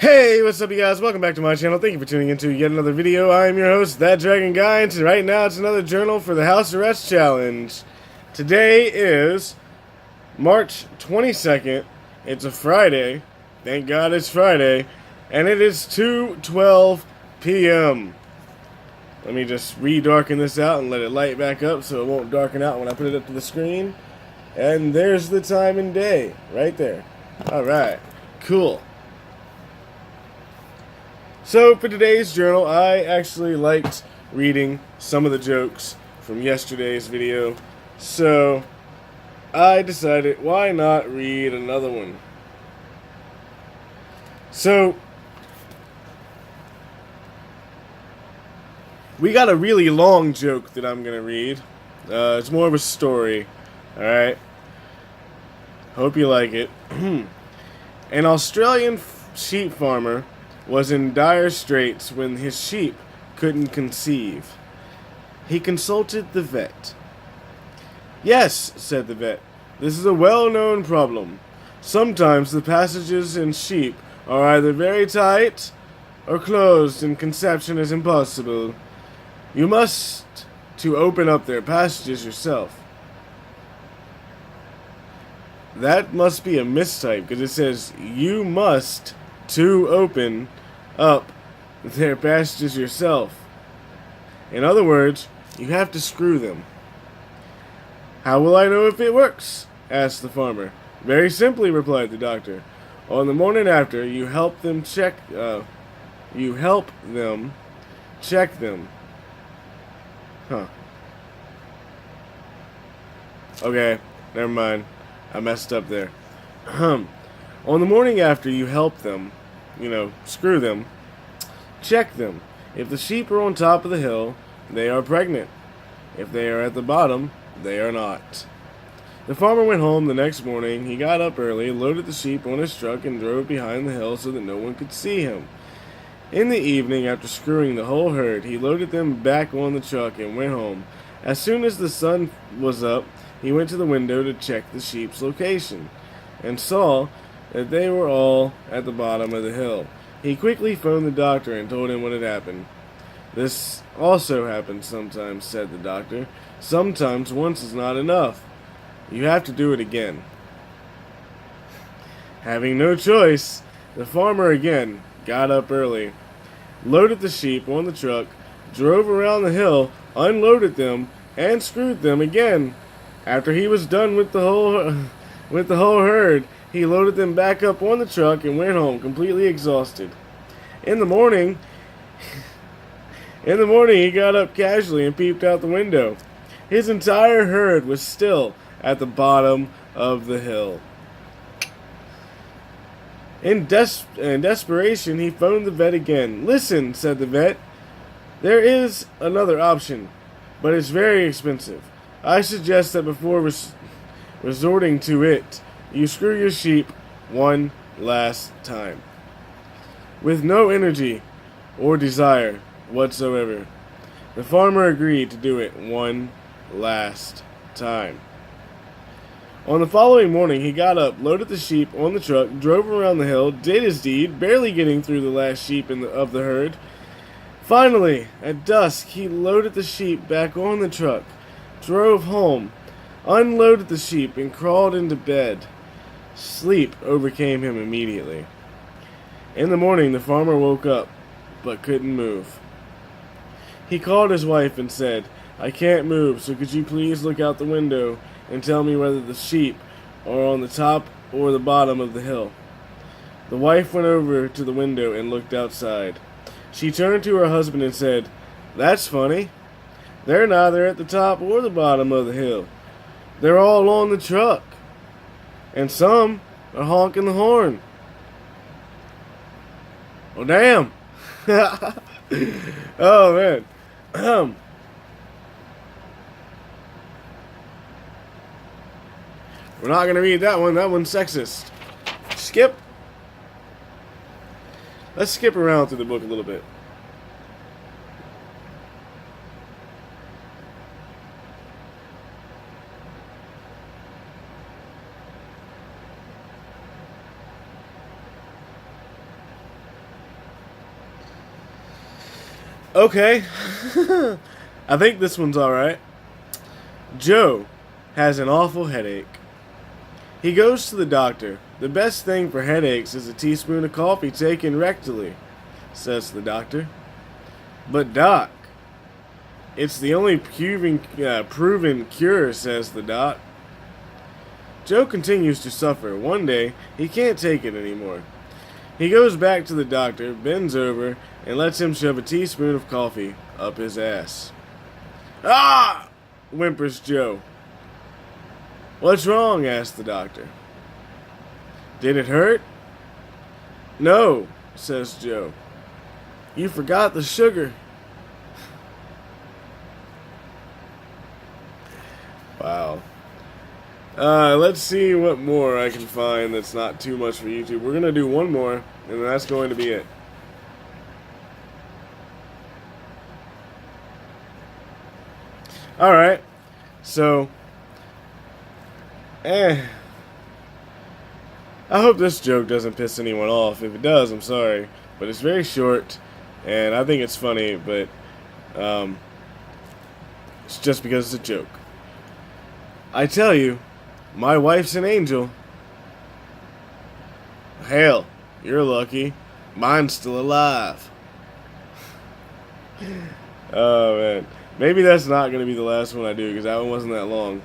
Hey, what's up you guys? Welcome back to my channel. Thank you for tuning into yet another video. I am your host, That Dragon Guy, and right now it's another journal for the House Arrest Challenge. Today is March 22nd. It's a Friday. Thank God it's Friday. And it is 2:12 p.m. Let me just re-darken this out and let it light back up so it won't darken out when I put it up to the screen. And there's the time and day right there. Alright, cool. So, for today's journal, I actually liked reading some of the jokes from yesterday's video, so I decided, why not read another one? So, we got a really long joke that I'm going to read. It's more of a story, alright? Hope you like it. An Australian sheep farmer was in dire straits when his sheep couldn't conceive. He consulted the vet. "Yes," said the vet, "this is a well-known problem. Sometimes the passages in sheep are either very tight or closed and conception is impossible. You must to open up their passages yourself." That must be a mistype because it says you must to open up their passages yourself. In other words, you have to screw them. "How will I know if it works?" asked the farmer. "Very simply," replied the doctor. "On the morning after, you help them check them. Huh. Okay, never mind. I messed up there. On the morning after you help them, screw them, check them. If the sheep are on top of the hill, they are pregnant. If they are at the bottom, they are not." The farmer went home the next morning. He got up early, loaded the sheep on his truck, and drove behind the hill so that no one could see him. In the evening, after screwing the whole herd, he loaded them back on the truck and went home. As soon as the sun was up, he went to the window to check the sheep's location, and saw that they were all at the bottom of the hill. He quickly phoned the doctor and told him what had happened. "This also happens sometimes," said the doctor. "Sometimes once is not enough. You have to do it again." Having no choice, the farmer again got up early, loaded the sheep on the truck, drove around the hill, unloaded them, and screwed them again. After he was done with the whole herd, he loaded them back up on the truck and went home completely exhausted. In the morning, he got up casually and peeped out the window. His entire herd was still at the bottom of the hill. In desperation, he phoned the vet again. "Listen," said the vet, "there is another option, but it's very expensive. I suggest that before resorting to it, you screw your sheep one last time." With no energy or desire whatsoever, the farmer agreed to do it one last time. On the following morning, he got up, loaded the sheep on the truck, drove around the hill, did his deed, barely getting through the last sheep of the herd. Finally, at dusk, he loaded the sheep back on the truck, drove home, unloaded the sheep, and crawled into bed. Sleep overcame him immediately. In the morning, the farmer woke up, but couldn't move. He called his wife and said, "I can't move, so could you please look out the window and tell me whether the sheep are on the top or the bottom of the hill?" The wife went over to the window and looked outside. She turned to her husband and said, "That's funny. They're neither at the top or the bottom of the hill. They're all on the truck. And some are honking the horn." Oh, damn. Oh, man. We're not going to read that one. That one's sexist. Skip. Let's skip around through the book a little bit. Okay. I think this one's alright. Joe has an awful headache. He goes to the doctor. The best thing for headaches is a teaspoon of coffee taken rectally, says the doctor. But Doc, it's the only proven cure, says the doc. Joe continues to suffer. One day, he can't take it anymore. He goes back to the doctor, bends over, and lets him shove a teaspoon of coffee up his ass. Ah! Whimpers Joe. What's wrong? Asks the doctor. Did it hurt? No, says Joe. You forgot the sugar. Wow. Let's see what more I can find that's not too much for YouTube. We're going to do one more, and that's going to be it. Alright. So, I hope this joke doesn't piss anyone off. If it does, I'm sorry. But it's very short, and I think it's funny, but it's just because it's a joke. I tell you, my wife's an angel. Hell, you're lucky. Mine's still alive. Oh, man. Maybe that's not going to be the last one I do, because that one wasn't that long.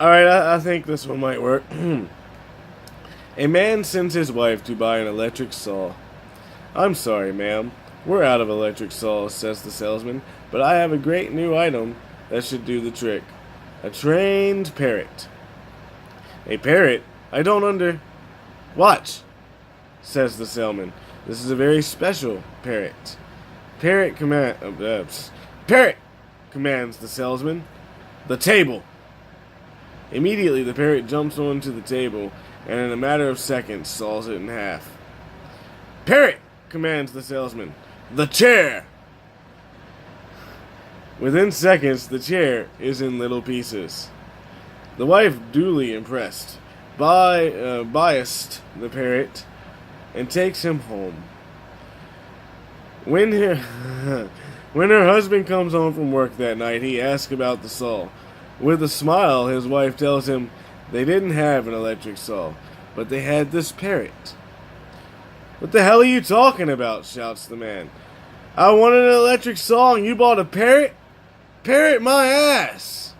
Alright, I think this one might work. A man sends his wife to buy an electric saw. I'm sorry, ma'am. We're out of electric saws, says the salesman, but I have a great new item that should do the trick. A trained parrot. A parrot? I don't Watch, says the salesman. This is a very special parrot. Parrot, commands the salesman. The table. Immediately, the parrot jumps onto the table, and in a matter of seconds, saws it in half. Parrot, commands the salesman. The chair! Within seconds, the chair is in little pieces. The wife, duly impressed, biased the parrot, and takes him home. When her husband comes home from work that night, he asks about the saw. With a smile, his wife tells him they didn't have an electric saw, but they had this parrot. What the hell are you talking about? Shouts the man. I wanted an electric saw and you bought a parrot? Parrot my ass!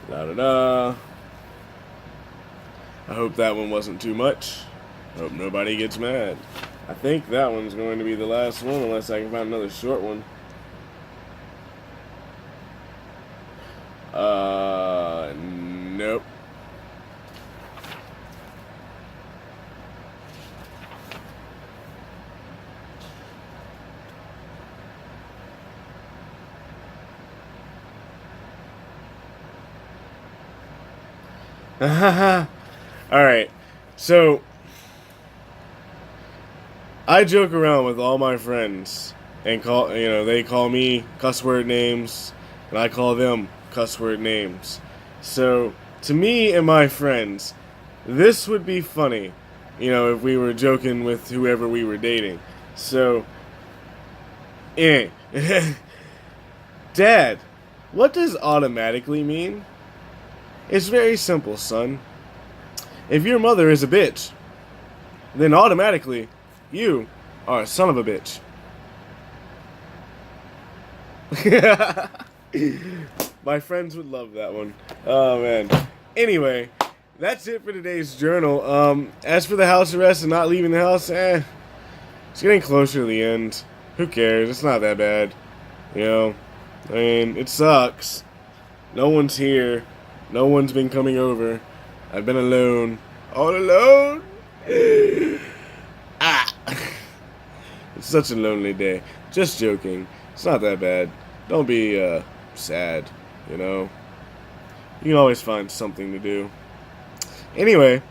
Da-da-da. I hope that one wasn't too much. I hope nobody gets mad. I think that one's going to be the last one unless I can find another short one. Nope. Alright, so I joke around with all my friends and they call me cuss word names and I call them cuss word names. So to me and my friends, this would be funny, if we were joking with whoever we were dating. So, Dad, what does automatically mean? It's very simple, son. If your mother is a bitch, then automatically you are a son of a bitch. My friends would love that one. Oh, man. Anyway, that's it for today's journal. As for the house arrest and not leaving the house, it's getting closer to the end. Who cares? It's not that bad. I mean, it sucks. No one's here. No one's been coming over. I've been alone. All alone? It's such a lonely day. Just joking. It's not that bad. Don't be, sad, You can always find something to do. Anyway,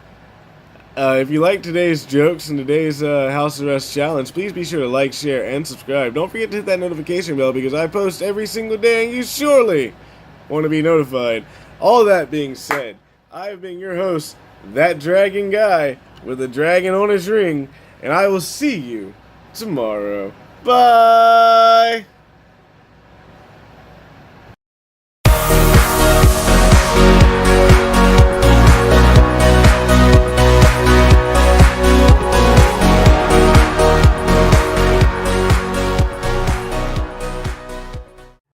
If you like today's jokes and today's house arrest challenge, please be sure to like, share, and subscribe. Don't forget to hit that notification bell because I post every single day and you surely want to be notified. All that being said, I've been your host, That Dragon Guy with a dragon on his ring, and I will see you tomorrow. Bye!